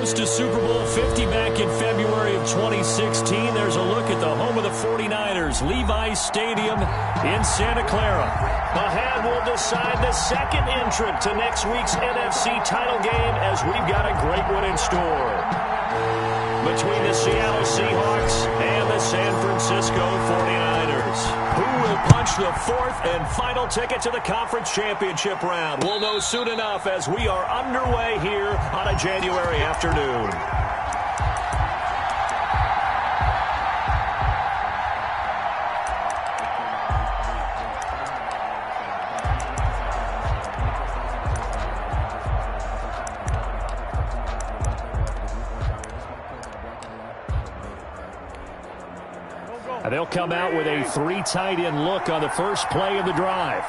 host to Super Bowl 50 back in February of 2016. There's a look at the home of the 49ers, Levi's Stadium in Santa Clara. The hand will decide the second entrant to next week's NFC title game as we've got a great one in store. Between the Seattle Seahawks and the San Francisco 49ers. Who will punch the fourth and final ticket to the conference championship round? We'll know soon enough as we are underway here on a January afternoon. They'll come out with a three tight end look on the first play of the drive.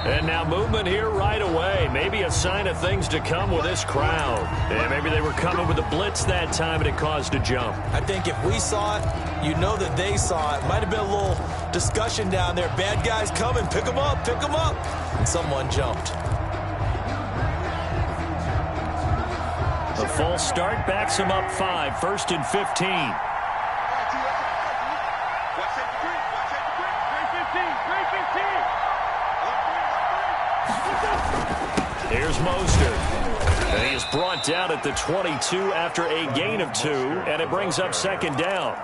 And now movement here right away. Maybe a sign of things to come with this crowd. And maybe they were coming with a blitz that time and it caused a jump. I think if we saw it, you know that they saw it. Might have been a little discussion down there. Bad guys coming. Pick them up. Pick them up. And someone jumped. The false start backs him up 5. 1st and 15. Here's Mostert. And he is brought down at the 22 after a gain of 2, and it brings up second down.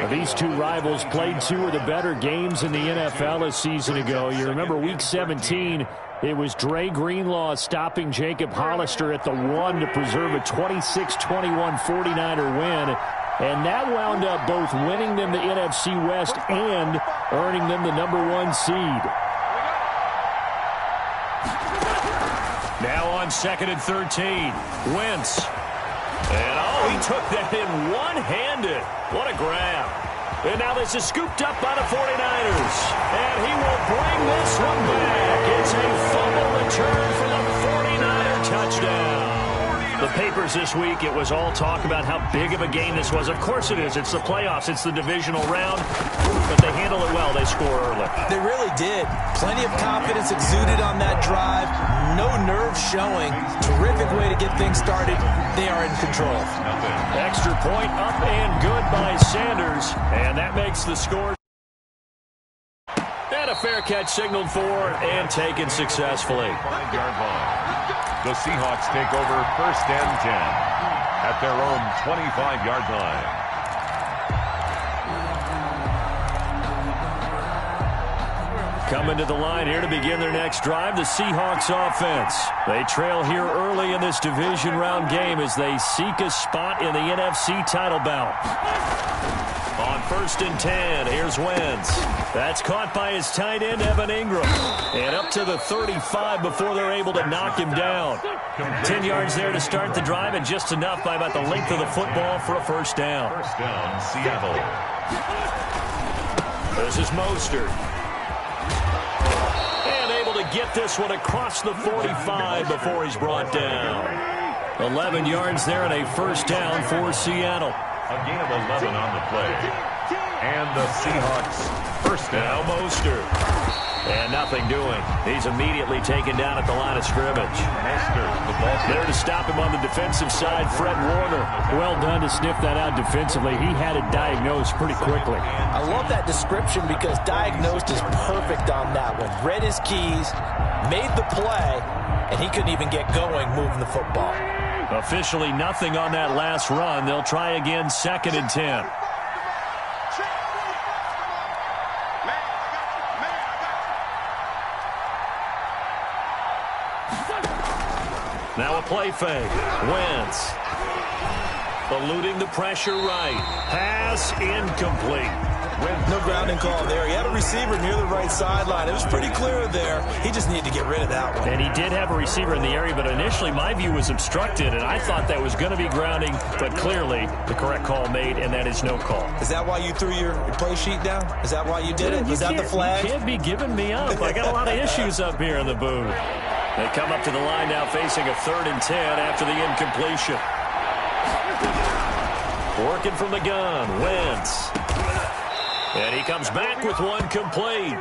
These two rivals played 2 of the better games in the NFL a season ago. You remember Week 17, it was Dre Greenlaw stopping Jacob Hollister at the 1 to preserve a 26-21 49er win. And that wound up both winning them the NFC West and earning them the #1 seed. Now on 2nd and 13, Wentz. And he took that in one-handed. What a grab. And now this is scooped up by the 49ers. And he will bring this one back. It's a fumble return for the 49er touchdown. The papers this week, it was all talk about how big of a game this was. Of course it is. It's the playoffs. It's the divisional round. But they handle it well. They score early. They really did. Plenty of confidence exuded on that drive. No nerve showing. Terrific way to get things started. They are in control. Extra point up and good by Sanders. And that makes the score. And a fair catch signaled for and taken successfully. 5-yard line. The Seahawks take over 1st and 10 at their own 25-yard line. Coming to the line here to begin their next drive, the Seahawks offense. They trail here early in this division round game as they seek a spot in the NFC title bout. On 1st and 10, here's Wentz. That's caught by his tight end, Evan Ingram. And up to the 35 before they're able to knock him down. 10 yards there to start the drive, and just enough by about the length of the football for a first down. First down, Seattle. This is Mostert. And able to get this one across the 45 before he's brought down. 11 yards there and a first down for Seattle. A gain of 11 on the play. And the Seahawks first down. Now Mostert. And nothing doing. He's immediately taken down at the line of scrimmage. Mostert, the ball there to stop him on the defensive side, Fred Warner. Well done to sniff that out defensively. He had it diagnosed pretty quickly. I love that description because diagnosed is perfect on that one. Read his keys, made the play, and he couldn't even get going moving the football. Officially nothing on that last run. They'll try again 2nd and 10. Now a play fake. Wentz. Eluding the pressure right. Pass incomplete. No grounding call there. He had a receiver near the right sideline. It was pretty clear there. He just needed to get rid of that one. And he did have a receiver in the area, but initially my view was obstructed, and I thought that was going to be grounding, but clearly the correct call made, and that is no call. Is that why you threw your play sheet down? Is that why you did it? Was that the flag? You can't be giving me up. I got a lot of issues up here in the booth. They come up to the line now facing a 3rd and 10 after the incompletion. Working from the gun, Wentz. And he comes back with one complete.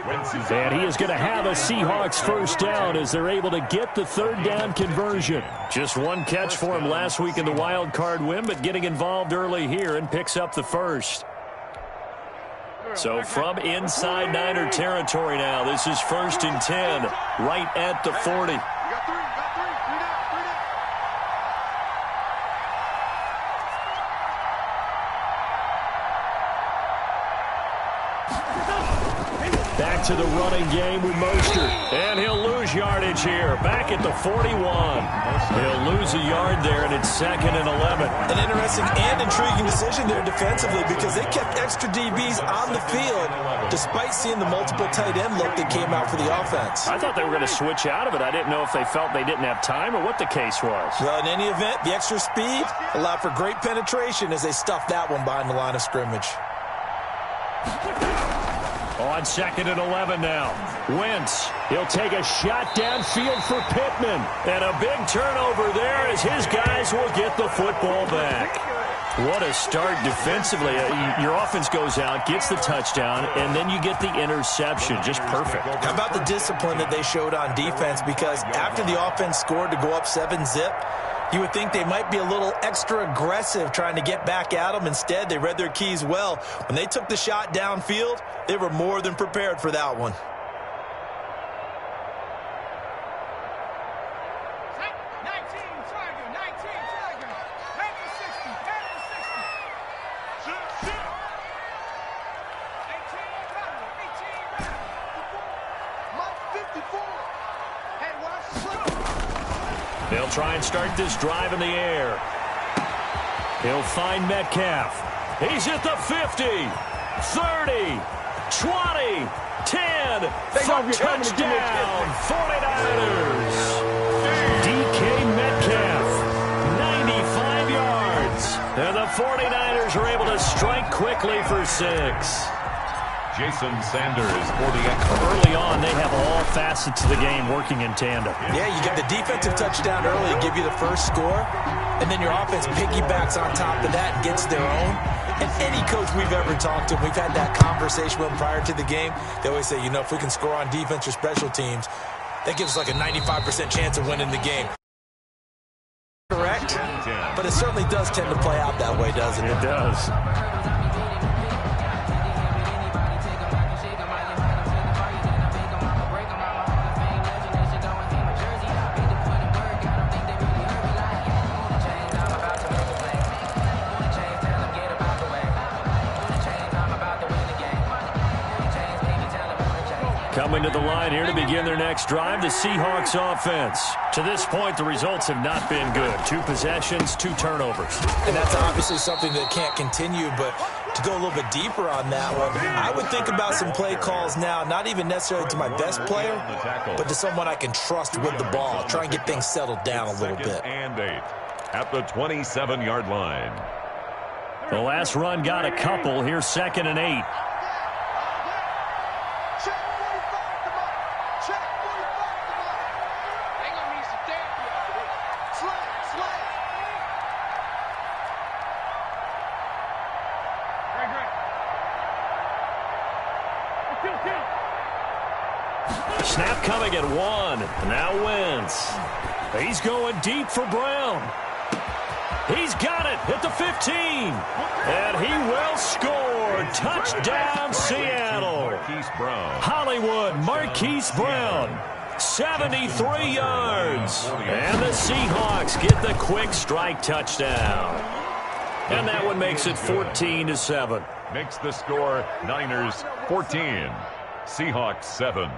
And he is going to have a Seahawks first down as they're able to get the 3rd down conversion. Just one catch for him last week in the wild card win, but getting involved early here and picks up the first. So from inside Niner territory now, this is 1st and 10, right at the 40. Back to the running game with Mostert. And he'll lose yardage here. Back at the 41. He'll lose a yard there, and it's 2nd and 11. An interesting and intriguing decision there defensively because they kept extra DBs on the field despite seeing the multiple tight end look that came out for the offense. I thought they were going to switch out of it. I didn't know if they felt they didn't have time or what the case was. Well, in any event, the extra speed allowed for great penetration as they stuffed that one behind the line of scrimmage. On 2nd and 11 now. Wentz, he'll take a shot downfield for Pittman. And a big turnover there as his guys will get the football back. What a start defensively. Your offense goes out, gets the touchdown, and then you get the interception. Just perfect. How about the discipline that they showed on defense? Because after the offense scored to go up 7-zip, you would think they might be a little extra aggressive trying to get back at them. Instead, they read their keys well. When they took the shot downfield, they were more than prepared for that one. They'll try and start this drive in the air. He'll find Metcalf. He's at the 50, 30, 20, 10, touchdown, 49ers. DK Metcalf, 95 yards. And the 49ers are able to strike quickly for 6. Jason Sanders for the extra. Early on, they have all facets of the game working in tandem. Yeah, you get the defensive touchdown early to give you the first score, and then your offense piggybacks on top of that and gets their own. And any coach we've ever talked to, we've had that conversation with them prior to the game, they always say, you know, if we can score on defense or special teams, that gives us like a 95% chance of winning the game. Correct? But it certainly does tend to play out that way, doesn't it? It does. Coming to the line here to begin their next drive, the Seahawks offense. To this point, the results have not been good. 2 possessions, 2 turnovers. And that's obviously something that can't continue, but to go a little bit deeper on that one, I would think about some play calls now, not even necessarily to my best player, but to someone I can trust with the ball. Try and get things settled down a little bit. And 8 at the 27-yard line. The last run got a couple. Here's 2nd and 8. Snap coming at 1. Now Wentz. He's going deep for Brown. He's got it at the 15. And he will score. Touchdown, Seattle. Hollywood Marquise Brown. 73 yards. And the Seahawks get the quick strike touchdown. And that one makes it 14-7. Makes the score Niners 14. Seahawks 7.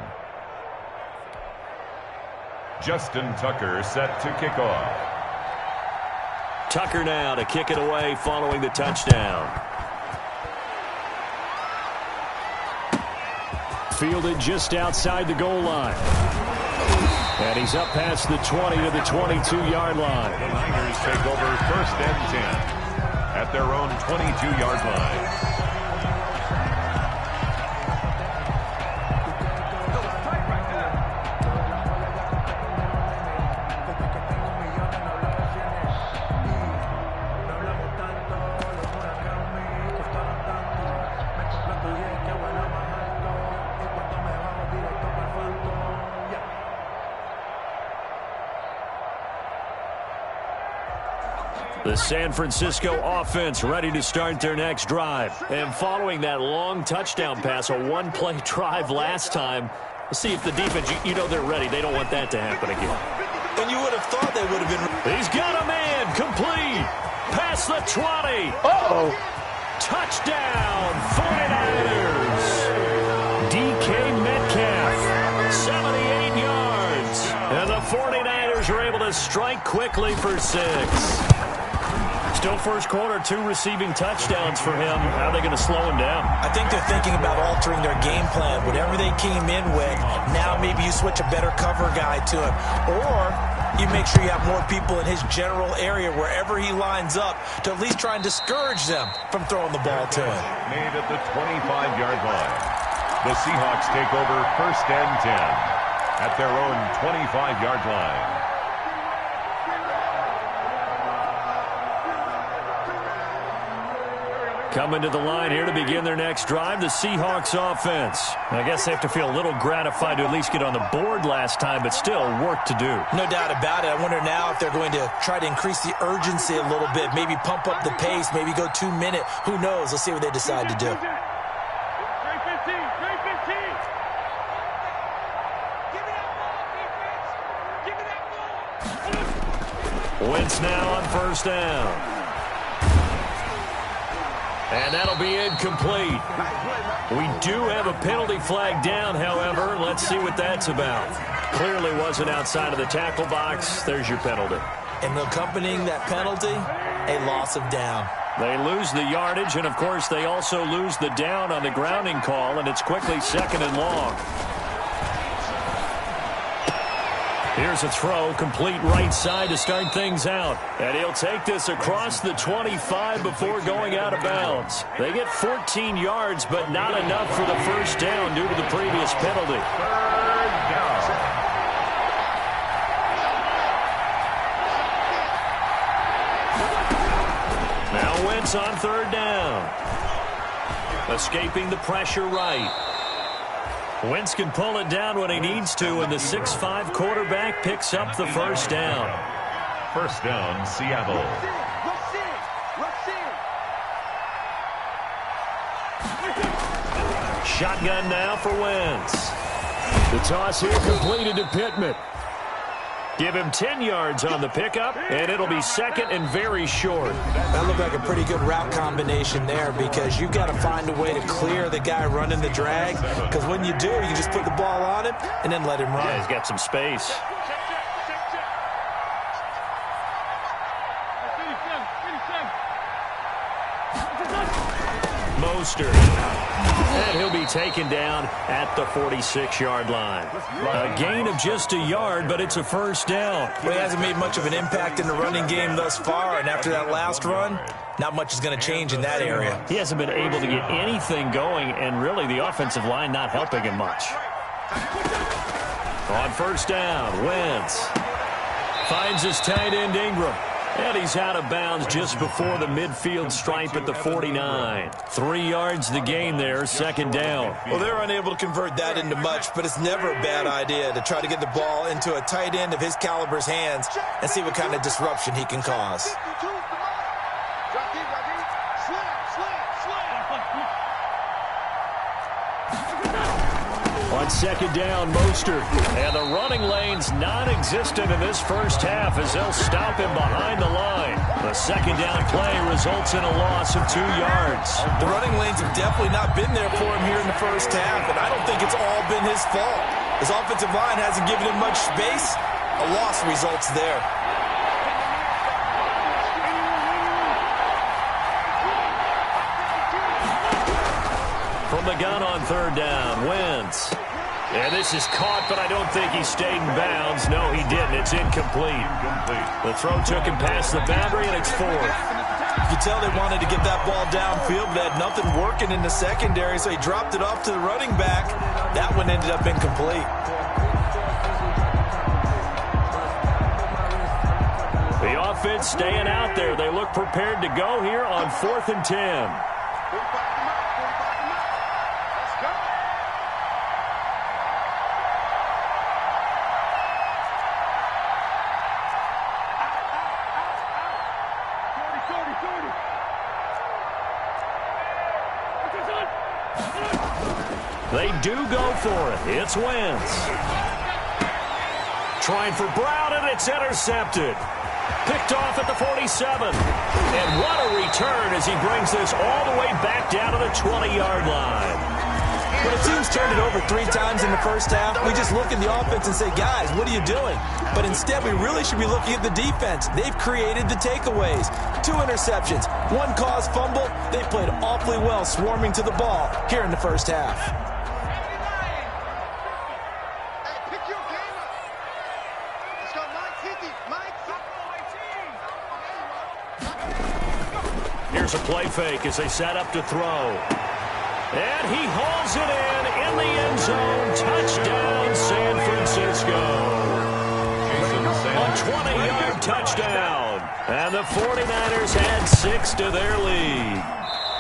Justin Tucker set to kick off. Tucker now to kick it away following the touchdown. Fielded just outside the goal line. And he's up past the 20 to the 22-yard line. The Niners take over 1st and 10 at their own 22-yard line. The San Francisco offense ready to start their next drive. And following that long touchdown pass, a one-play drive last time, let's see if the defense, you know they're ready. They don't want that to happen again. And you would have thought they would have been. He's got a man, complete, past the 20. Uh-oh. Touchdown, 49ers. DK Metcalf, 78 yards. And the 49ers are able to strike quickly for 6. Still first quarter, 2 receiving touchdowns for him. How are they going to slow him down? I think they're thinking about altering their game plan. Whatever they came in with, now maybe you switch a better cover guy to him. Or you make sure you have more people in his general area wherever he lines up to at least try and discourage them from throwing the ball to him. Made at the 25-yard line. The Seahawks take over 1st and 10 at their own 25-yard line. Coming to the line here to begin their next drive, the Seahawks offense. I guess they have to feel a little gratified to at least get on the board last time, but still work to do. No doubt about it. I wonder now if they're going to try to increase the urgency a little bit, maybe pump up the pace, maybe go 2 minute. Who knows? Let's see what they decide to do. Wentz now on 1st down. And that'll be incomplete. We do have a penalty flag down, however. Let's see what that's about. Clearly wasn't outside of the tackle box. There's your penalty. And accompanying that penalty, a loss of down. They lose the yardage, and, of course, they also lose the down on the grounding call, and it's quickly 2nd and long. Here's a throw, complete right side to start things out. And he'll take this across the 25 before going out of bounds. They get 14 yards, but not enough for the 1st down due to the previous penalty. 3rd down. Now Wentz on 3rd down. Escaping the pressure right. Wentz can pull it down when he needs to, and the 6'5" quarterback picks up the 1st down. 1st down, Seattle. Shotgun now for Wentz. The toss here completed to Pittman. Give him 10 yards on the pickup, and it'll be 2nd and very short. That looked like a pretty good route combination there, because you've got to find a way to clear the guy running the drag, because when you do, you just put the ball on him and then let him run. Yeah, he's got some space. Mostert. And he'll be taken down at the 46-yard line. A gain of just a yard, but it's a 1st down. Well, he hasn't made much of an impact in the running game thus far, and after that last run, not much is going to change in that area. He hasn't been able to get anything going, and really the offensive line not helping him much. On 1st down, Wentz finds his tight end Ingram. And he's out of bounds just before the midfield stripe at the 49. 3 yards the gain there, 2nd down. Well, they're unable to convert that into much, but it's never a bad idea to try to get the ball into a tight end of his caliber's hands and see what kind of disruption he can cause. On 2nd down, Mostert. And the running lane's non-existent in this 1st half as they'll stop him behind the line. The 2nd down play results in a loss of 2 yards. The running lanes have definitely not been there for him here in the 1st half, and I don't think it's all been his fault. His offensive line hasn't given him much space. A loss results there. From the gun on third down. Wentz. And this is caught, but I don't think he stayed in bounds. No, he didn't. It's incomplete. The throw took him past the boundary, and it's fourth. You could tell they wanted to get that ball downfield, but had nothing working in the secondary, so he dropped it off to the running back. That one ended up incomplete. The offense staying out there. They look prepared to go here on 4th and 10. They do go for it. It's Wentz. Trying for Brown, and it's intercepted. Picked off at the 47. And what a return as he brings this all the way back down to the 20-yard line. When a team's turned it over 3 times in the first half, we just look at the offense and say, guys, what are you doing? But instead, we really should be looking at the defense. They've created the takeaways. 2 interceptions, 1 caused fumble. They played awfully well swarming to the ball here in the first half. Here's a play fake as they set up to throw. And he hauls it in the end zone. Touchdown, San Francisco. A 20-yard touchdown. And the 49ers had 6 to their lead.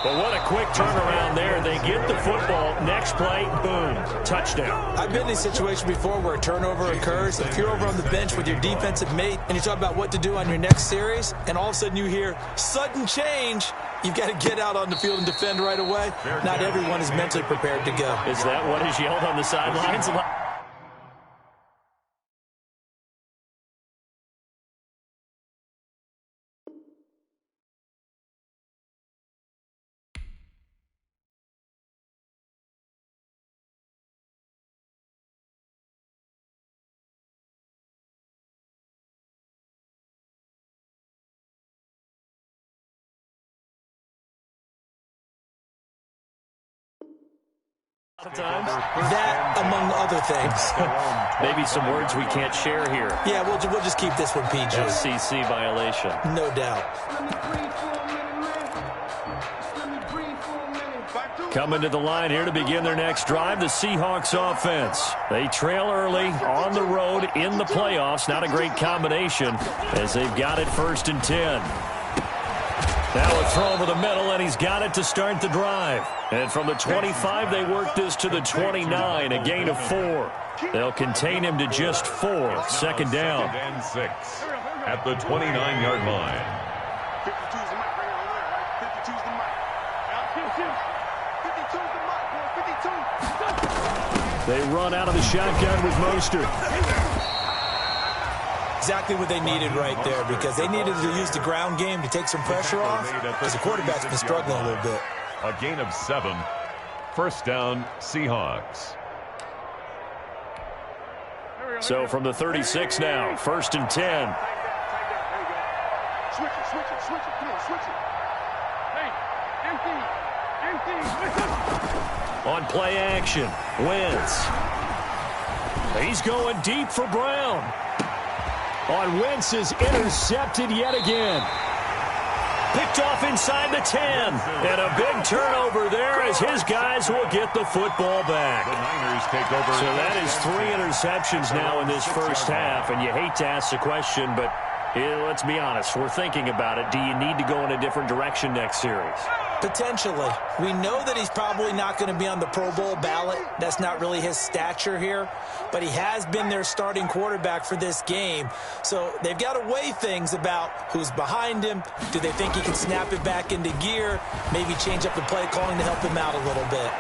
But what a quick turnaround there. They get the football. Next play, boom, touchdown. I've been in a situation before where a turnover occurs. If you're over on the bench with your defensive mate and you talk about what to do on your next series, and all of a sudden you hear sudden change, you've got to get out on the field and defend right away. Not everyone is mentally prepared to go. Is that what is yelled on the sidelines? Times. That, among other things. Maybe some words we can't share here. Yeah, we'll just keep this one PG. FCC violation. No doubt. Coming to the line here to begin their next drive, the Seahawks offense. They trail early on the road in the playoffs. Not a great combination as they've got it 1st and 10. Now a throw over the middle, and he's got it to start the drive. And from the 25, they work this to the 29, a gain of 4. They'll contain him to just 4. 2nd down. 2nd and 6 at the 29-yard line. 52's the mic right here. 52's the mic. 52's the mic, boy. 52. They run out of the shotgun with Mostert. Exactly what they needed right there, because they needed to use the ground game to take some pressure off, because the quarterback's been struggling a little bit. A gain of 7. 1st down, Seahawks. So from the 36 now, 1st and 10. Switch it. Come on, switch it. Hey, empty. On play action, Wentz. He's going deep for Brown. On Wentz is intercepted yet again. Picked off inside the 10. And a big turnover there as his guys will get the football back. The Niners take over. So that is 3 interceptions now in this first half. And you hate to ask the question, but let's be honest. We're thinking about it. Do you need to go in a different direction next series? Potentially. We know that he's probably not going to be on the Pro Bowl ballot. That's not really his stature here. But he has been their starting quarterback for this game. So they've got to weigh things about who's behind him. Do they think he can snap it back into gear? Maybe change up the play calling to help him out a little bit.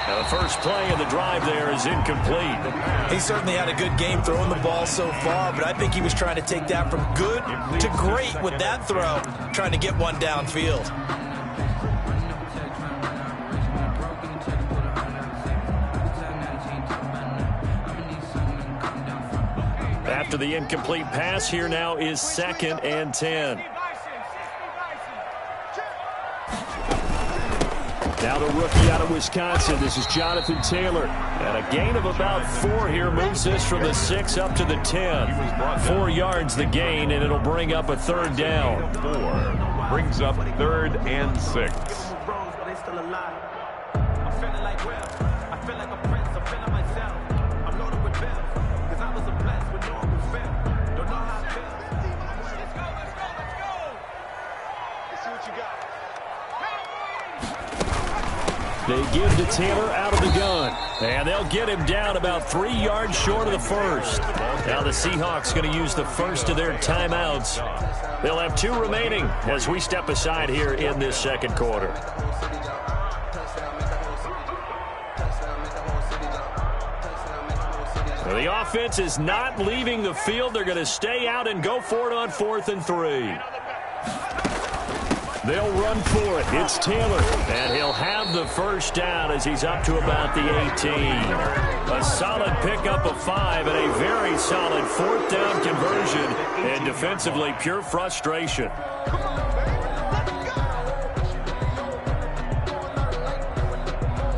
Now the first play of the drive there is incomplete. He certainly had a good game throwing the ball so far, but I think he was trying to take that from good to great with that throw, trying to get one downfield. After the incomplete pass, here now is 2nd and 10. Now the rookie out of Wisconsin. This is Jonathan Taylor. And a gain of about 4 here moves this from the 6 up to the 10. 4 yards the gain, and it'll bring up a 3rd down. 4 brings up 3rd and 6. They give to Taylor out of the gun. And they'll get him down about 3 yards short of the first. Now the Seahawks going to use the first of their timeouts. They'll have 2 remaining as we step aside here in this second quarter. The offense is not leaving the field. They're going to stay out and go for it on 4th and 3. They'll run for it. It's Taylor, and he'll have the first down as he's up to about the 18. A solid pickup of 5 and a very solid 4th down conversion, and defensively pure frustration.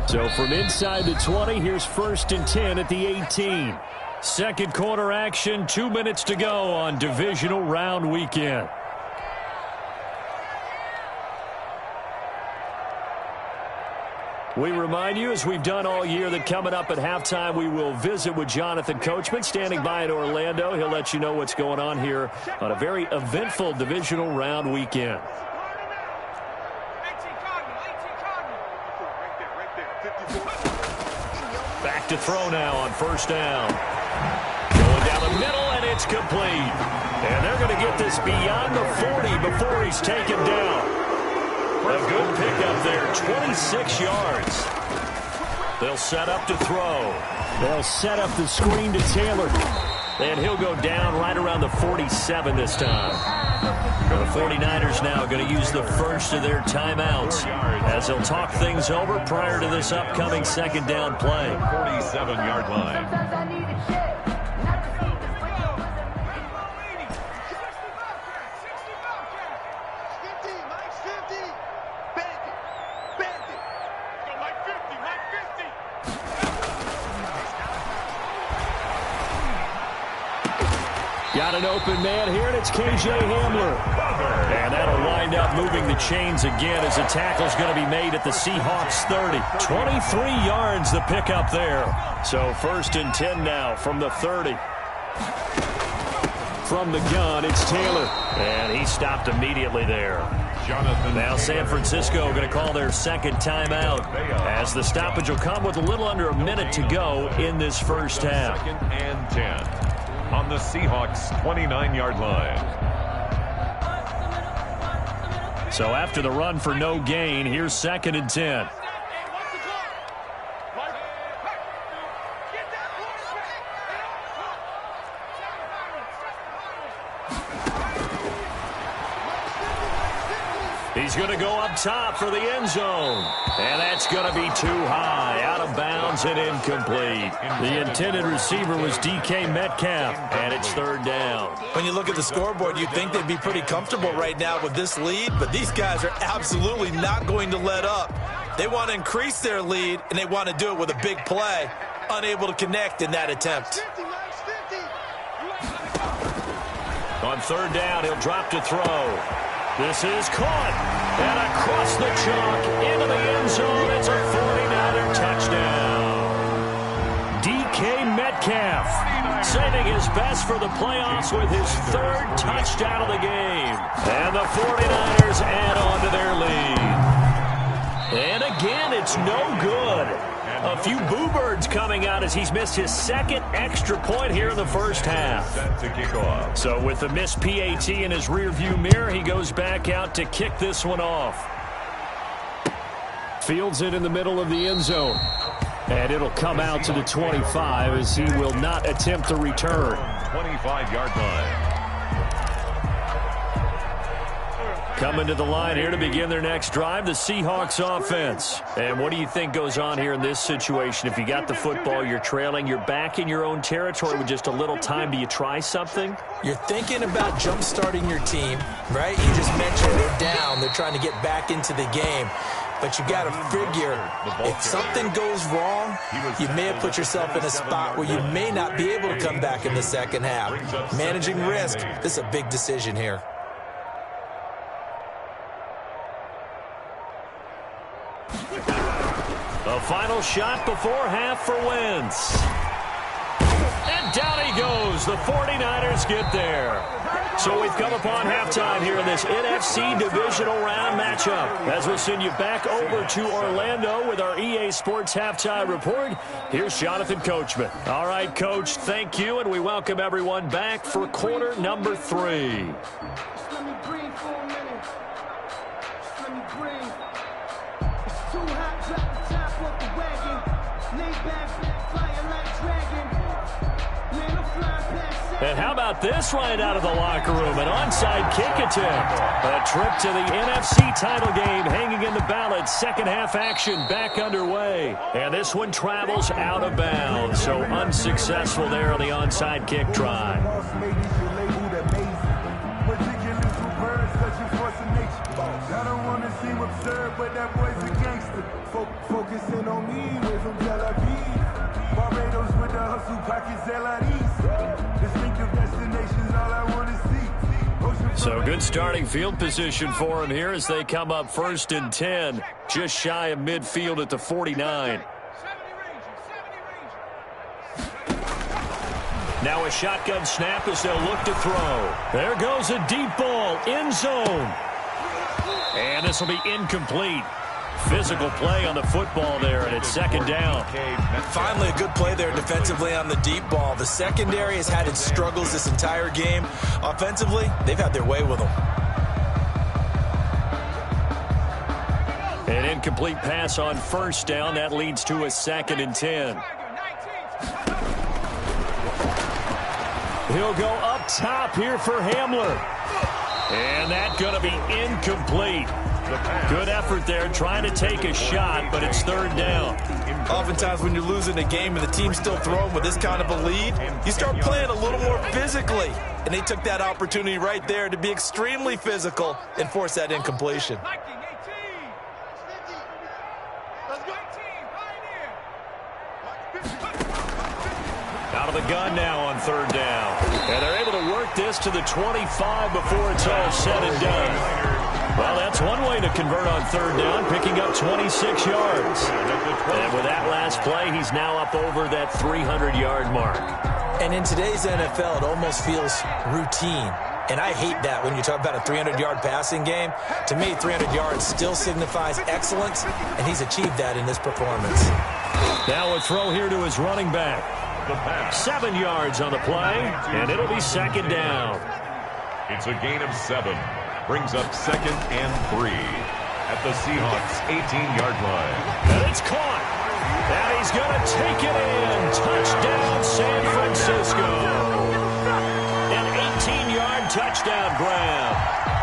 So from inside the 20, here's 1st and 10 at the 18. Second quarter action, 2 minutes to go on divisional round weekend. We remind you, as we've done all year, that coming up at halftime, we will visit with Jonathan Coachman, standing by in Orlando. He'll let you know what's going on here on a very eventful divisional round weekend. Back to throw now on 1st down. Going down the middle, and it's complete. And they're going to get this beyond the 40 before he's taken down. A good pickup there, 26 yards. They'll set up to throw. They'll set up the screen to Taylor. And he'll go down right around the 47 this time. The 49ers now going to use the first of their timeouts as they'll talk things over prior to this upcoming 2nd down play. 47-yard line. Got an open man here, and it's K.J. Hamler. And that'll wind up moving the chains again as the tackle's going to be made at the Seahawks 30. 23 yards the pickup there. So 1st and 10 now from the 30. From the gun, it's Taylor. And he stopped immediately there. Now San Francisco going to call their 2nd timeout as the stoppage will come with a little under a minute to go in this first half. 2nd and 10. On the Seahawks' 29-yard line. So after the run for no gain, here's 2nd and 10. He's going to go up top for the end zone. And that's going to be too high. Out of bounds and incomplete. The intended receiver was DK Metcalf. And it's 3rd down. When you look at the scoreboard, you'd think they'd be pretty comfortable right now with this lead. But these guys are absolutely not going to let up. They want to increase their lead, and they want to do it with a big play. Unable to connect in that attempt. On 3rd down, he'll drop to throw. This is caught, and across the chalk, into the end zone, it's a 49er touchdown. DK Metcalf saving his best for the playoffs with his 3rd touchdown of the game. And the 49ers add on to their lead. And again, it's no good. A few boo birds coming out as he's missed his 2nd extra point here in the first half. To kick off. So with the missed PAT in his rearview mirror, he goes back out to kick this one off. Fields it in the middle of the end zone. And it'll come out to the 25 as he will not attempt the return. 25-yard line. Coming to the line here to begin their next drive, the Seahawks offense. And what do you think goes on here in this situation? If you got the football, you're trailing, you're back in your own territory with just a little time. Do you try something? You're thinking about jump-starting your team, right? You just mentioned they're down. They're trying to get back into the game. But you got to figure, if something goes wrong, you may have put yourself in a spot where you may not be able to come back in the second half. Managing risk, this is a big decision here. The final shot before half for Wentz. And down he goes. The 49ers get there. So we've come upon halftime here in this NFC divisional round matchup. As we'll send you back over to Orlando with our EA Sports halftime report, here's Jonathan Coachman. All right, Coach, thank you, and we welcome everyone back for quarter number 3. Just let me breathe for a minute. Just let me breathe. It's too hot, drop the top off the wagon. Lay back, fire like dragon. Man, I'm flying past. And how about this right out of the locker room? An onside kick attempt. A trip to the NFC title game hanging in the balance. Second half action back underway. And this one travels out of bounds. So unsuccessful there on the onside kick try. I don't want to seem absurd, but that boy's a gangster. Focusing on me, way from Tel Aviv. Barbados with the hustle, pockets LIDs. Distinctive destinations, all I want to see. So good starting field position for him here as they come up 1st and 10. Just shy of midfield at the 49. Now a shotgun snap as they'll look to throw. There goes a deep ball, end zone. And this will be incomplete. Physical play on the football there, and it's second down. Finally, a good play there defensively on the deep ball. The secondary has had its struggles this entire game. Offensively, they've had their way with them. An incomplete pass on first down. That leads to a 2nd and 10. He'll go up top here for Hamler. And that's going to be incomplete. Good effort there trying to take a shot, but it's 3rd down. Oftentimes when you're losing a game and the team's still throwing with this kind of a lead, you start playing a little more physically. And they took that opportunity right there to be extremely physical and force that incompletion. Out of the gun now on 3rd down. And they're able to work this to the 25 before it's all said and done. Well, that's one way to convert on 3rd down, picking up 26 yards. And with that last play, he's now up over that 300-yard mark. And in today's NFL, it almost feels routine. And I hate that when you talk about a 300-yard passing game. To me, 300 yards still signifies excellence, and he's achieved that in this performance. Now a throw here to his running back. 7 yards on the play, and it'll be 2nd down. It's a gain of 7. Brings up 2nd and 3 at the Seahawks' 18-yard line. And it's caught. And he's going to take it in. Touchdown, San Francisco. An 18-yard touchdown grab.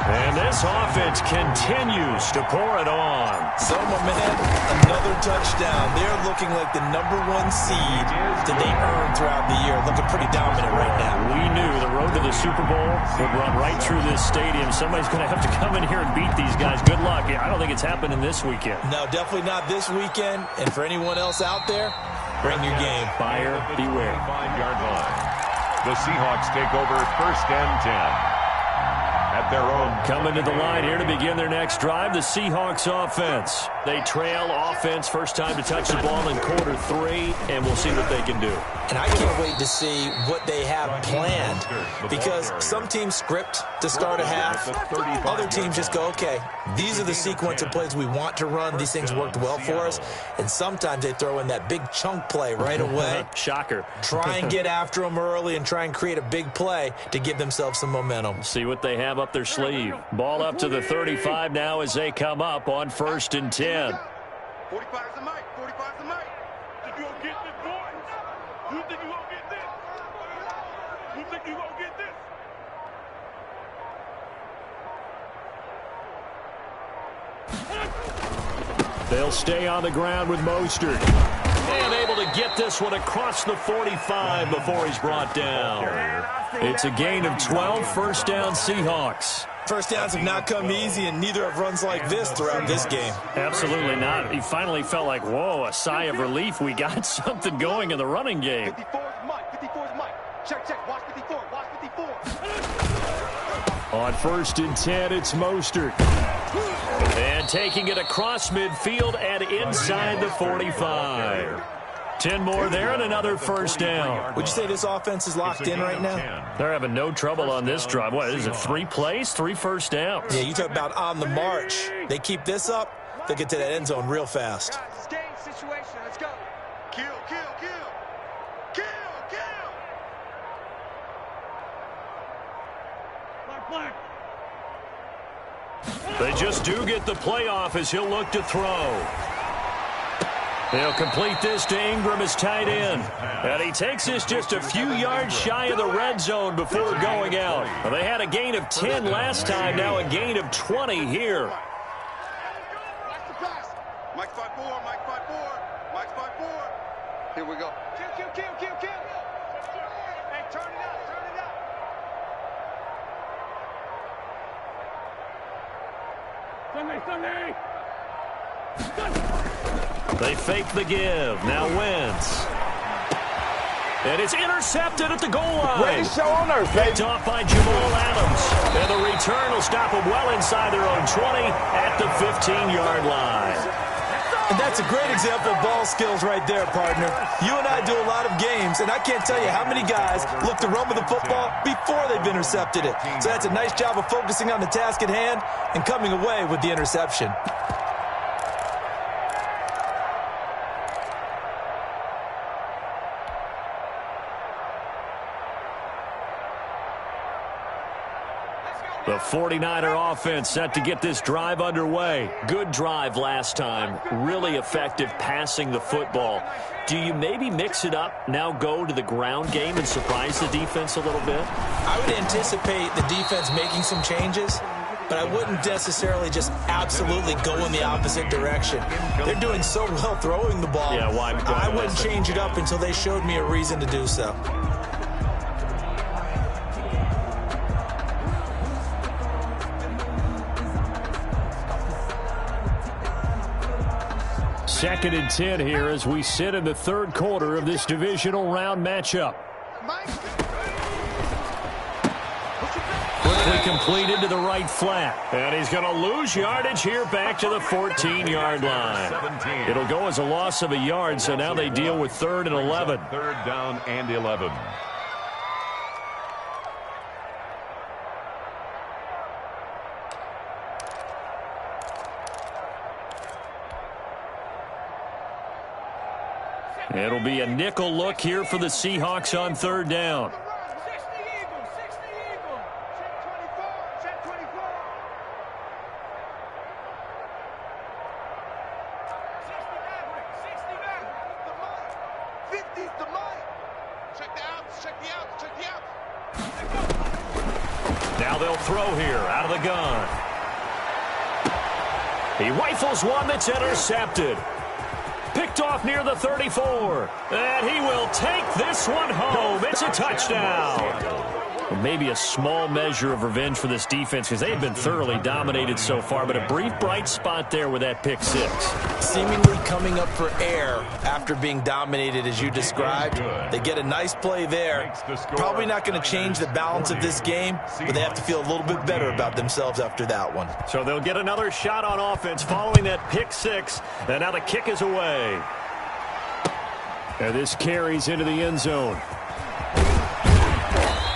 And this offense continues to pour it on. So, my man, another touchdown. They're looking like the #1 seed that they earned throughout the year. Looking pretty dominant right now. We knew the road to the Super Bowl would run right through this stadium. Somebody's going to have to come in here and beat these guys. Good luck. I don't think it's happening this weekend. No, definitely not this weekend. And for anyone else out there, bring your game. Buyer beware. 5-yard line. The Seahawks take over 1st and 10. At their own. Coming to the line here to begin their next drive, the Seahawks offense. They trail offense, first time to touch the ball in quarter 3, and we'll see what they can do. And I can't wait to see what they have planned, because some teams script to start a half. Other teams just go, okay, these are the sequence of plays we want to run. These things worked well for us. And sometimes they throw in that big chunk play right away. Shocker. Try and get after them early and try and create a big play to give themselves some momentum. See what they have up their sleeve. Ball up to the 35 now as they come up on 1st and 10. 45's the mic. 45's the mic. Think you gonna get this, boys? You think you gonna get this? You think you gonna get this? They'll stay on the ground with Mostert. And able to get this one across the 45 before he's brought down. It's a gain of 12, 1st down Seahawks. First downs have not come easy, and neither have runs like this throughout this game. Absolutely not. He finally felt like, whoa, a sigh of relief. We got something going in the running game. 54's Mike. 54's Mike. Check. Watch 54. Watch 54. On 1st and 10, it's Mostert. And taking it across midfield and inside the 45. 10 more there and another first down. Would you say this offense is locked in right now? They're having no trouble on this drive. What is it, 3 plays, 3 first downs? Yeah, you talk about on the march. They keep this up, they'll get to that end zone real fast. Guys, it's game situation. Let's go. Kill. They just do get the playoff as he'll look to throw. They'll complete this to Ingram as tight end. And he takes this just a few yards shy of the red zone before going out. Well, they had a gain of 10 last time, now a gain of 20 here. Watch the pass. Mike 5-4. Mike 5-4. Mike 5-4. Here we go. Kill. Hey, turn it up. Sunday. They fake the give. Now Wentz. And it's intercepted at the goal line. Greatest show on earth, baby. Picked off by Jamal Adams. And the return will stop them well inside their own 20 at the 15-yard line. And that's a great example of ball skills right there, partner. You and I do a lot of games, and I can't tell you how many guys look to run with the football before they've intercepted it. So that's a nice job of focusing on the task at hand and coming away with the interception. The 49er offense set to get this drive underway. Good drive last time. Really effective passing the football. Do you maybe mix it up, now go to the ground game and surprise the defense a little bit? I would anticipate the defense making some changes, but I wouldn't necessarily just absolutely go in the opposite direction. They're doing so well throwing the ball. Yeah, why? I wouldn't change it up until they showed me a reason to do so. Second and 10 here as we sit in the third quarter of this divisional round matchup. Quickly completed to the right flat. And he's going to lose yardage here back to the 14-yard line. It'll go as a loss of a yard, so now they deal with 3rd and 11. 3rd down and 11. It'll be a nickel look here for the Seahawks on 3rd down. Check 24. 50's the mic. Check the outs. Now they'll throw here out of the gun. He rifles one that's intercepted. Picked off near the 34. And he will take this one home. It's a touchdown. Maybe a small measure of revenge for this defense because they have been thoroughly dominated so far, but a brief bright spot there with that pick six. Seemingly coming up for air after being dominated as you described. They get a nice play there. Probably not going to change the balance of this game, but they have to feel a little bit better about themselves after that one. So they'll get another shot on offense following that pick six, and now the kick is away. And this carries into the end zone.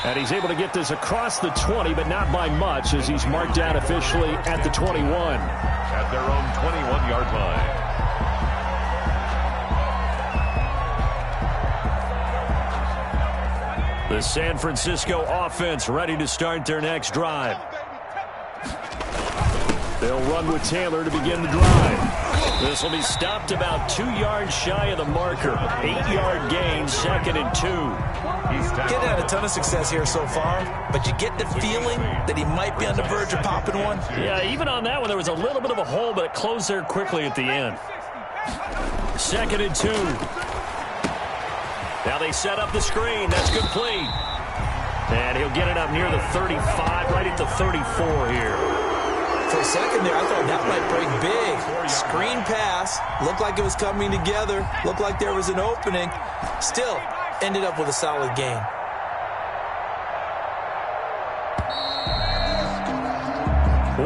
And he's able to get this across the 20, but not by much as he's marked down officially at the 21. At their own 21-yard line. The San Francisco offense ready to start their next drive. They'll run with Taylor to begin the drive. This will be stopped about 2 yards shy of the marker. 8-yard gain, 2nd and 2. Getting had a ton of success here so far, but you get the feeling that he might be on the verge of popping one. Yeah, even on that one, there was a little bit of a hole, but it closed there quickly at the end. 2nd and 2. Now they set up the screen. That's complete. And he'll get it up near the 35, right at the 34 here. For a second there, I thought that might break big. Screen pass. Looked like it was coming together. Looked like there was an opening. Still, ended up with a solid gain.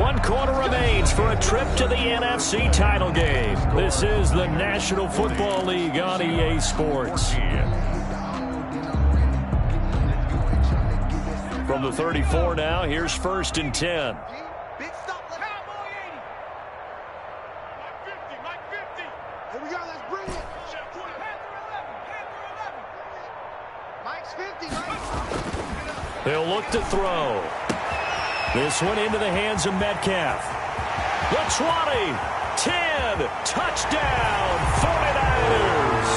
One quarter remains for a trip to the NFC title game. This is the National Football League on EA Sports. From the 34 now, here's 1st and 10. Big stop. Cowboy 80. Mike 50. Here we go. Let's bring it. Mike's 50. Mike. They'll look to throw. This one into the hands of Metcalf. The 20, 10, touchdown, 49ers.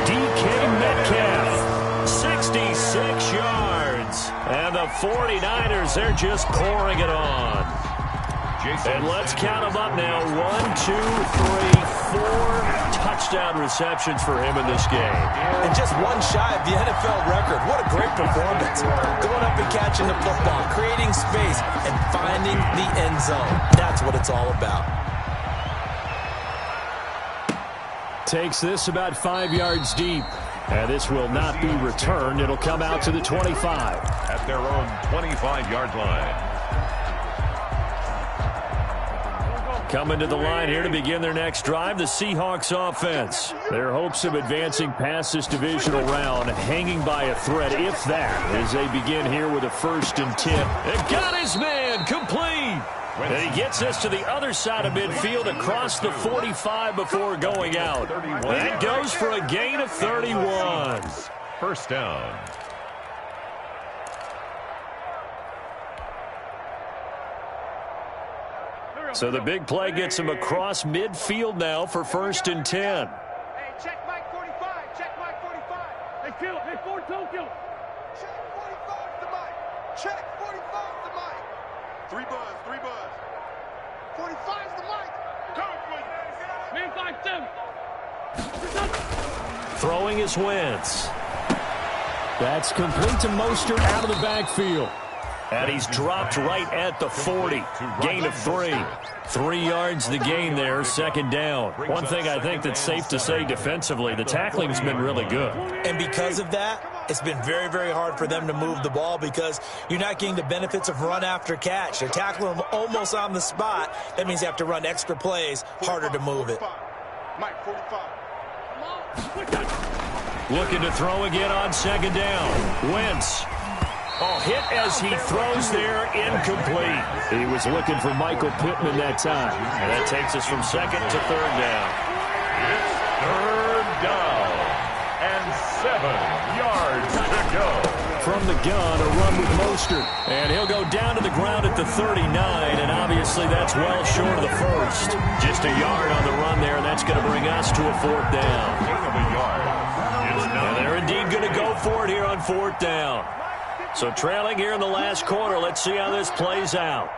DK Metcalf, 66 yards. And the 49ers, they're just pouring it on. And let's count them up now. 1, 2, 3, 4 touchdown receptions for him in this game. And just one shy of the NFL record. What a great performance. Going up and catching the football, creating space, and finding the end zone. That's what it's all about. Takes this about 5 yards deep. And this will not be returned. It'll come out to the 25. At their own 25-yard line. Coming to the line here to begin their next drive, the Seahawks offense. Their hopes of advancing past this divisional round hanging by a thread, if that, as they begin here with a 1st and 10. And got his man complete. And he gets this to the other side of midfield across the 45 before going out. That goes for a gain of 31. 1st down. So the big play gets him across midfield now for 1st and 10. Hey, check Mike 45. Check Mike 45. Hey, kill him. Hey, 42, kill him. Check 45 to Mike. Check 45 to Mike. 3 buzz, 3 buzz. 45's the Mike. Come for you. Man, 5-7. Throwing is Wentz. That's complete to Mostert out of the backfield. And he's dropped right at the 40. Gain of 3. 3 yards the gain there, 2nd down. One thing I think that's safe to say defensively, the tackling's been really good. And because of that, it's been very, very hard for them to move the ball because you're not getting the benefits of run after catch. They're tackling them almost on the spot. That means you have to run extra plays, harder to move it. Mike 45. Looking to throw again on 2nd down. Wentz. Oh, hit as he throws there, incomplete. He was looking for Michael Pittman that time. And that takes us from 2nd to 3rd down. It's 3rd down and 7 yards to go. From the gun, a run with Mostert. And he'll go down to the ground at the 39, and obviously that's well short of the 1st. Just a yard on the run there, and that's going to bring us to a 4th down. Gain of a yard. And they're indeed going to go for it here on 4th down. So trailing here in the last quarter, let's see how this plays out.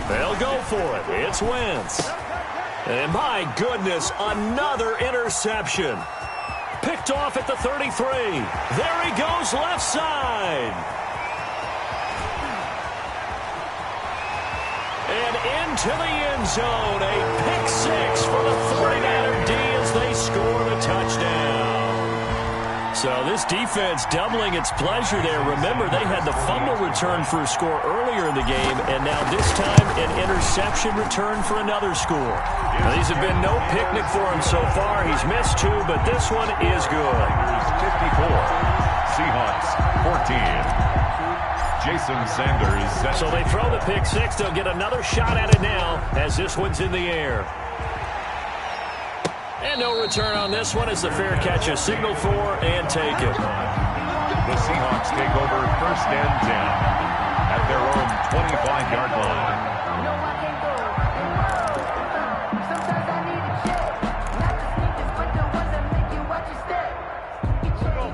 They'll go for it. It's Wentz. And my goodness, another interception. Picked off at the 33. There he goes left side. And into the end zone. A pick 6 for the 49er D as they score the touchdown. So this defense doubling its pleasure there. Remember, they had the fumble return for a score earlier in the game, and now this time an interception return for another score. Now, these have been no picnic for him so far. He's missed 2, but this one is good. 54. Seahawks 14. Jason Sanders set. So they throw the pick 6. They'll get another shot at it now as this one's in the air. And no return on this one as the fair catch is signaled for and taken. The Seahawks take over 1st and 10 at their own 25-yard line.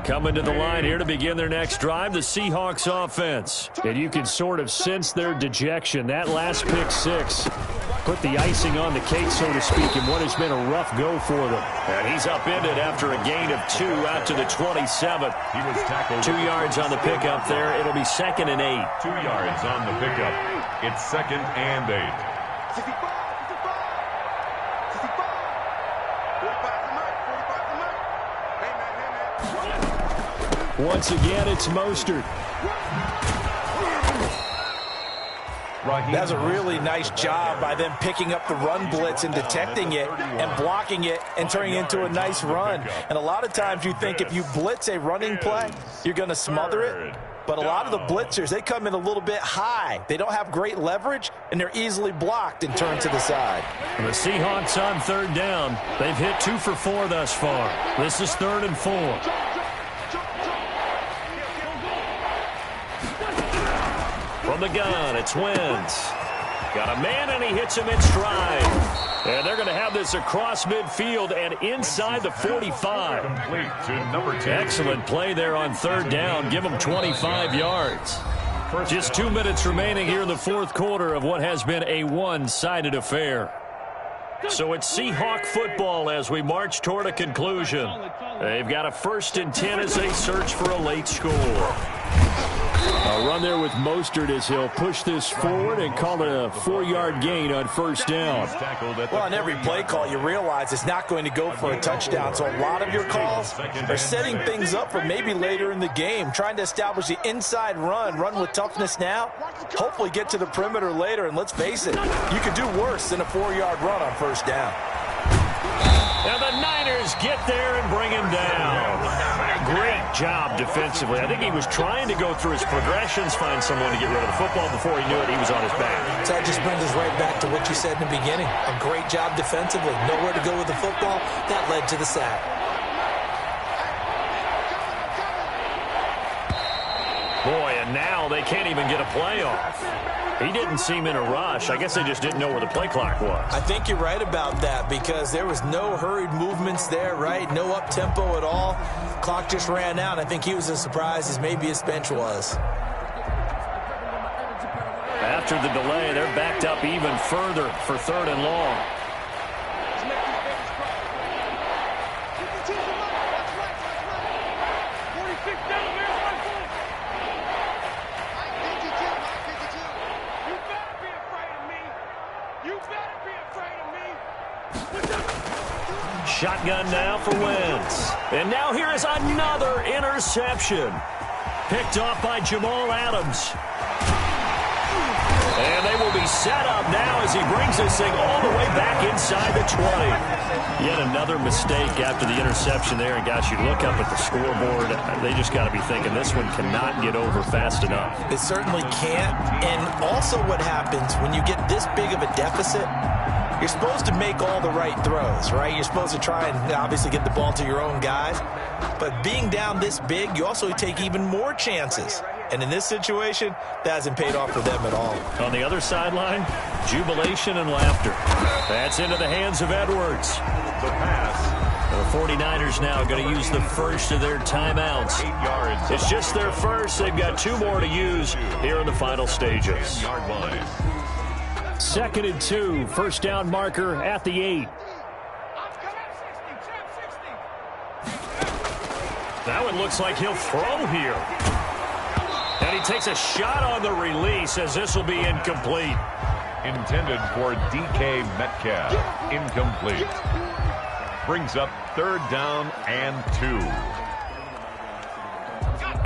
Coming to the line here to begin their next drive, the Seahawks offense. And you can sort of sense their dejection. That last pick 6 Put the icing on the cake, so to speak, in what has been a rough go for them. And he's upended after a gain of 2 out to the 27. He was tackled. 2 yards on the pickup there. It'll be 2nd and 8. 2 yards on the pickup. It's 2nd and 8. 65, 65, 65. 45 to Mike, 45 to Mike. Hey, man. Once again, it's Mostert. That's a really nice job by them picking up the run blitz and detecting it and blocking it and turning it into a nice run. And a lot of times you think if you blitz a running play, you're going to smother it. But a lot of the blitzers, they come in a little bit high. They don't have great leverage, and they're easily blocked and turned to the side. The Seahawks on 3rd down. They've hit 2 for 4 thus far. This is 3rd and 4. From the gun, it's Wentz. Got a man, and he hits him in stride. And they're going to have this across midfield and inside the 45. Complete to number 10. Excellent play there on 3rd down. Give them 25 yards. Just 2 minutes remaining here in the 4th quarter of what has been a one-sided affair. So it's Seahawk football as we march toward a conclusion. They've got a 1st and 10 as they search for a late score. A run there with Mostert as he'll push this forward and call it a 4-yard gain on 1st down. Well, on every play call, you realize it's not going to go for a touchdown. So a lot of your calls are setting things up for maybe later in the game, trying to establish the inside run with toughness now, hopefully get to the perimeter later. And let's face it, you could do worse than a 4-yard run on 1st down. And the Niners get there and bring him down. Great job defensively. I think he was trying to go through his progressions, find someone to get rid of the football. Before he knew it, he was on his back. So that just brings us right back to what you said in the beginning. A great job defensively. Nowhere to go with the football. That led to the sack. Boy, and now they can't even get a play off. He didn't seem in a rush. I guess they just didn't know where the play clock was. I think you're right about that because there was no hurried movements there, right? No up-tempo at all. Clock just ran out. I think he was as surprised as maybe his bench was. After the delay, they're backed up even further for 3rd and long. Shotgun now for Wentz. And now here is another interception. Picked off by Jamal Adams. And they will be set up now as he brings this thing all the way back inside the 20. Yet another mistake after the interception there. And, gosh, you look up at the scoreboard, they just got to be thinking this one cannot get over fast enough. It certainly can't. And also what happens when you get this big of a deficit, you're supposed to make all the right throws, right? You're supposed to try and obviously get the ball to your own guys. But being down this big, you also take even more chances. And in this situation, that hasn't paid off for them at all. On the other sideline, jubilation and laughter. That's into the hands of Edwards. The pass. The 49ers now going to use the first of their timeouts. 8 yards. It's just their first. They've got 2 more to use here in the final stages. 10-yard line. 2nd and 2. 1st down marker at the 8. That one looks like he'll throw here. And he takes a shot on the release as this will be incomplete. Intended for DK Metcalf. Incomplete. Brings up 3rd down and 2.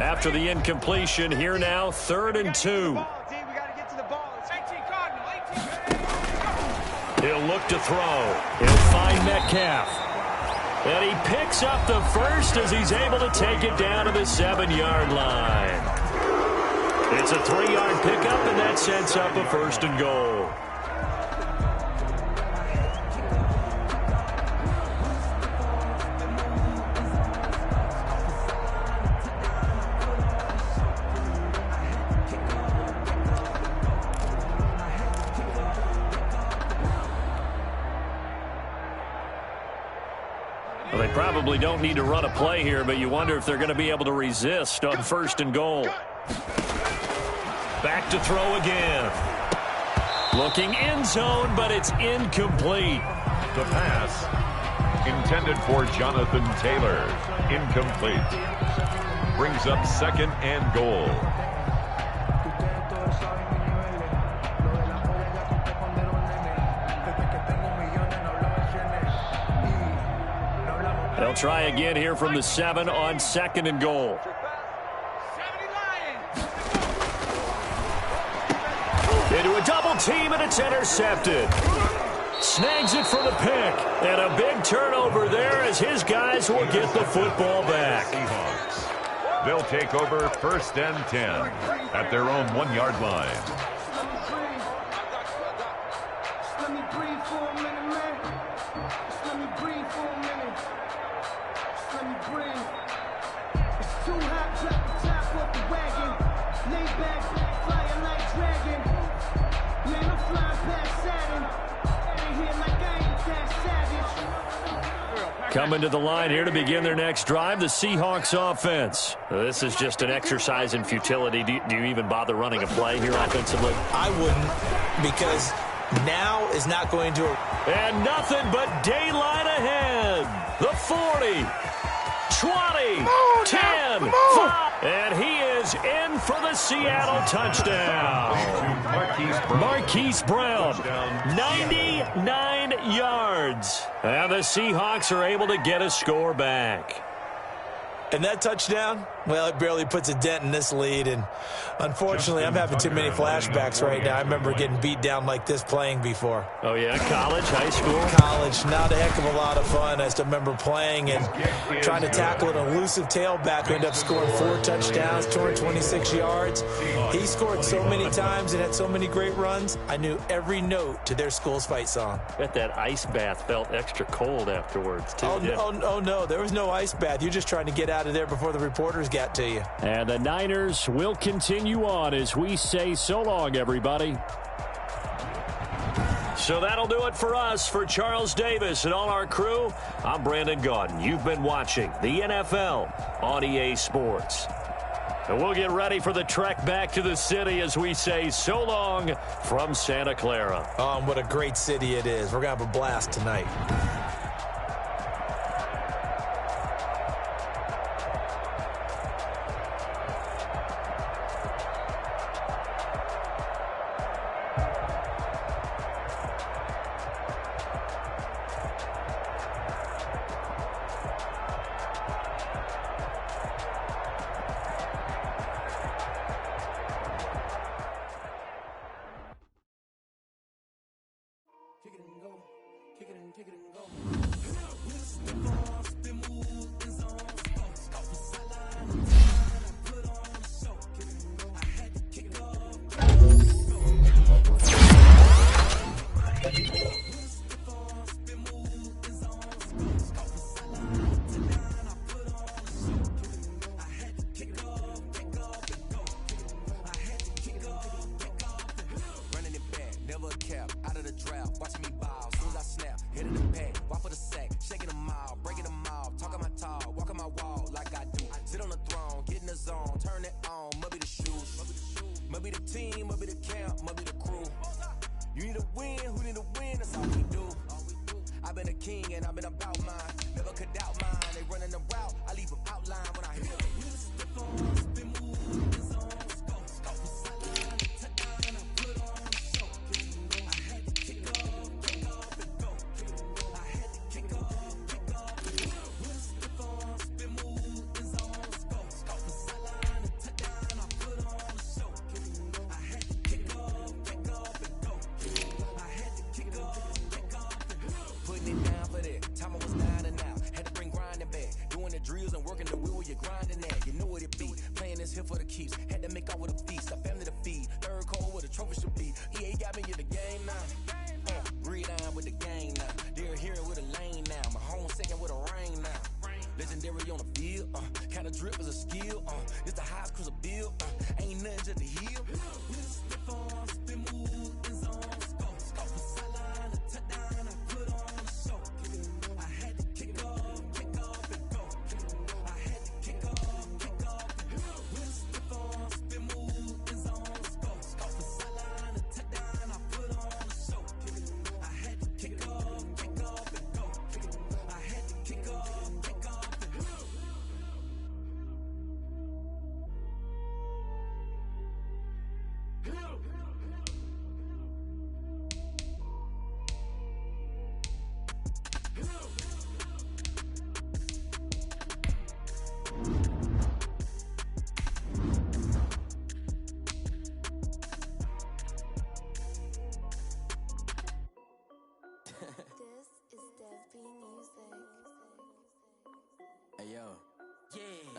After the incompletion, here now, 3rd and 2. He'll look to throw. He'll find Metcalf. And he picks up the first as he's able to take it down to the 7-yard line. It's a 3-yard pickup, and that sets up a 1st and goal. Well, they probably don't need to run a play here, but you wonder if they're going to be able to resist on 1st and goal. Back to throw again. Looking end zone, but it's incomplete. The pass intended for Jonathan Taylor. Incomplete. Brings up 2nd and goal. They'll try again here from the 7 on 2nd and goal. Into a double team, and it's intercepted. Snags it for the pick. And a big turnover there as his guys will get the football back. Seahawks. They'll take over 1st and 10 at their own 1-yard line. Let me breathe for a minute, man. Let me breathe for a minute. Let me breathe. It's too hot, drop the top off the wagon. Lay back, flying like dragon. Man, I'm flying past Saturn. Ain't here like I ain't that savage. Coming to the line here to begin their next drive, the Seahawks offense. This is just an exercise in futility. Do you even bother running a play here offensively? I wouldn't, because now is not going to... And nothing but daylight ahead. The 40, 20, 10, 5. And he is in for the Seattle touchdown. Marquise Brown, 99 yards. And the Seahawks are able to get a score back. And that touchdown, well, it barely puts a dent in this lead. And unfortunately, I'm having too many flashbacks right now. I remember getting beat down like this playing before. Oh, yeah? College, high school? College, not a heck of a lot of fun. I still remember playing and trying to tackle an elusive tailback who ended up scoring 4 touchdowns, 226 yards. He scored so many times and had so many great runs, I knew every note to their school's fight song. Bet that ice bath felt extra cold afterwards, too. Oh, no, there was no ice bath. You're just trying to get out of there before the reporters got to you. And the Niners will continue on as we say so long, everybody. So that'll do it for us. For Charles Davis and all our crew, I'm Brandon Gaudin. You've been watching the NFL on EA Sports. And we'll get ready for the trek back to the city as we say so long from Santa Clara. Oh, and what a great city it is. We're going to have a blast tonight.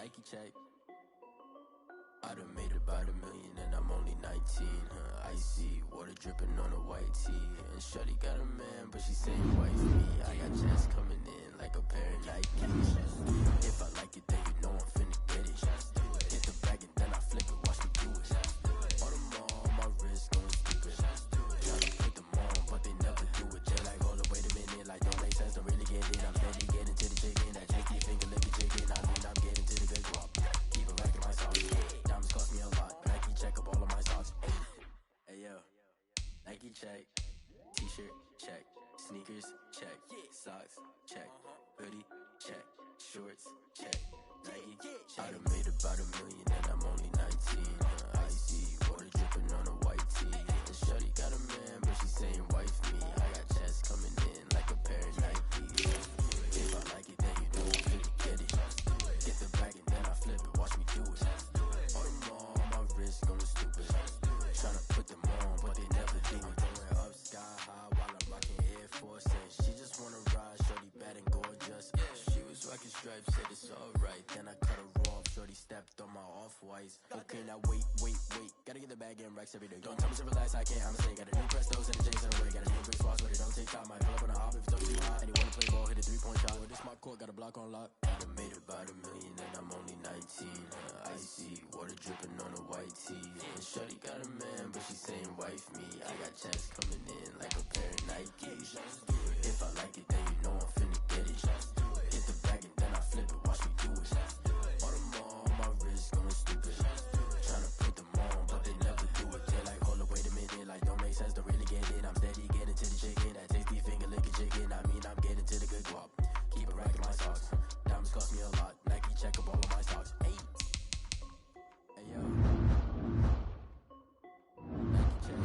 Nike check. I done made about $1 million and I'm only 19. Icy water dripping on a white tee. And shorty got a man, but she saying wife me. I got checks coming in like a pair of Nikes. If I like it, then you know I'm finna get it. Hit the bag and then I flip it, watch me do it. On them all, my wrist going stupid. Tryna put them on, but they never do it. They're like, hold up, wait a minute, like don't make sense, don't really get it. I'm steady getting to the chicken, that tasty finger licking chicken. I mean, I'm getting to the good guap. Keep it racking my sauce. Diamonds cost me a lot, Nike check up all of my socks. Hey yo, Nike check, t-shirt check, sneakers check, socks check, hoodie check, shorts check, Nike. I done made about $1 million and I'm only 19. Icy water dripping on a white tee. And shorty got a man, but she saying wife me. I got checks coming in like a pair of Nikes. If I like it, then you know I'm finna get it. Get the bag and then I flip it, watch me do it. On them all, my wrist going stupid. Tryna put them on, but they never do it. Going up sky high while I'm rocking Air Force. And she just wanna ride, shorty bad and gorgeous. She was rocking stripes, said it's alright. Then I cut her off, shorty stepped on my off-whites. Okay, now wait. Gotta get the bag and racks every day. Don't tell me to relax, I can't, I'ma say. Got a new Prestos and a James on the way. Got a new Grace Boss, but it don't take time. Might pull up on a hop if it's up too hot. And he wanna play ball, hit a 3-point shot. With this smart court, got a block on lock. I done made about $1 million and I'm only 19. Icy water dripping on a white tee. And shorty got a man, but she saying wife me. I got checks coming in like a pair of Nikes. If I like it, then you know I'm finna get it. Hit the bag and then I flip it, watch me do it. On them all, my wrist going stupid. Tryna put them on, but they never do it. They're like, hold up, wait a minute, like don't make sense, don't really get it. I'm steady getting to the chicken, that tasty finger licking chicken. I mean, I'm getting to the good guap. Keep it racking my socks. Diamonds cost me a lot. Nike check up all of my stocks. Hey yo. Nike check.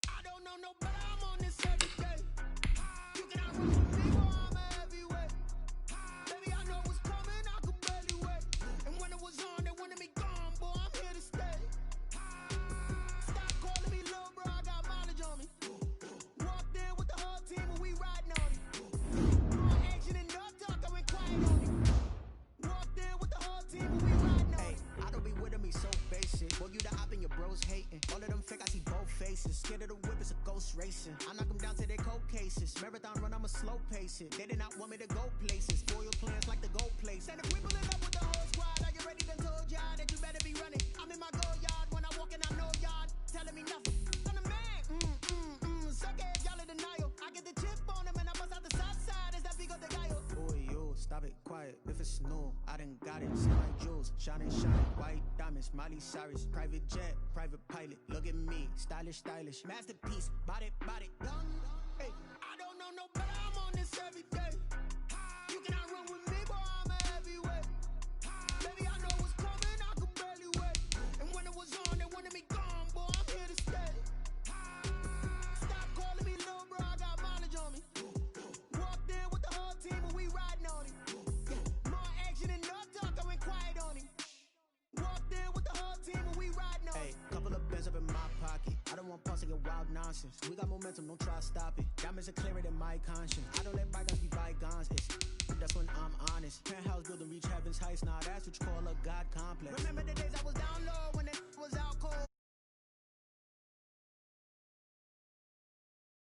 I don't know no better, I'm on this every day. You cannot run with me, boy, I'm a heavyweight. Baby, I know what's coming, I could barely wait. And when it was on, they wanted me gone, boy, I'm here to stay. Stop calling me little bro, I got mileage on me. Walked in with the whole team and we riding on it. More action and no talk, I went quiet on it. Walked in with the whole team and we riding on it. I don't be with me so basic. Boy, you the op and your bros hating. All of them fake, I see both faces. Scared of the whip, it's a ghost racing. I knock them down to their cold cases. Marathon run, I'ma slow pace it. They did not want me to go places. Spoil plans like the gold place. And if we pulling up with the whole squad, are you ready? Done told y'all that you better be running. I'm in my go yard. When I walk in, I know y'all telling me nothing. I'm the man. Suck ass, y'all in denial. I get the chip on them and I bust out the south side. Is that Vigo de Gallo? Boy, yo, stop it, quiet. If it's new, I done got it. See my jewels, shining, white diamonds, Miley Cyrus, private jet, private pilot. Look at me, stylish, masterpiece, body, done. Hey, I don't know no better, I'm on this every day. You cannot run with me, boy, I'm a heavyweight. Baby, I know what's coming, I could barely wait. And when it was on, they wanted me gone, boy, I'm here to stay. Stop calling me little bro, I got mileage on me. Walked in with the whole team and we riding on it. More action and no talk, I went quiet on it. Walked in with the whole team and we riding on it. Hey, couple of bands up in my pocket. I don't want pulse to get wild nonsense. We got momentum, don't try to stop it. Diamonds are clearer than my conscience. I don't let bygones be bygones. That's when I'm honest. Penthouse building, reach heaven's heights. Now that's what you call a God complex. Remember the days I was down low when it was out cold.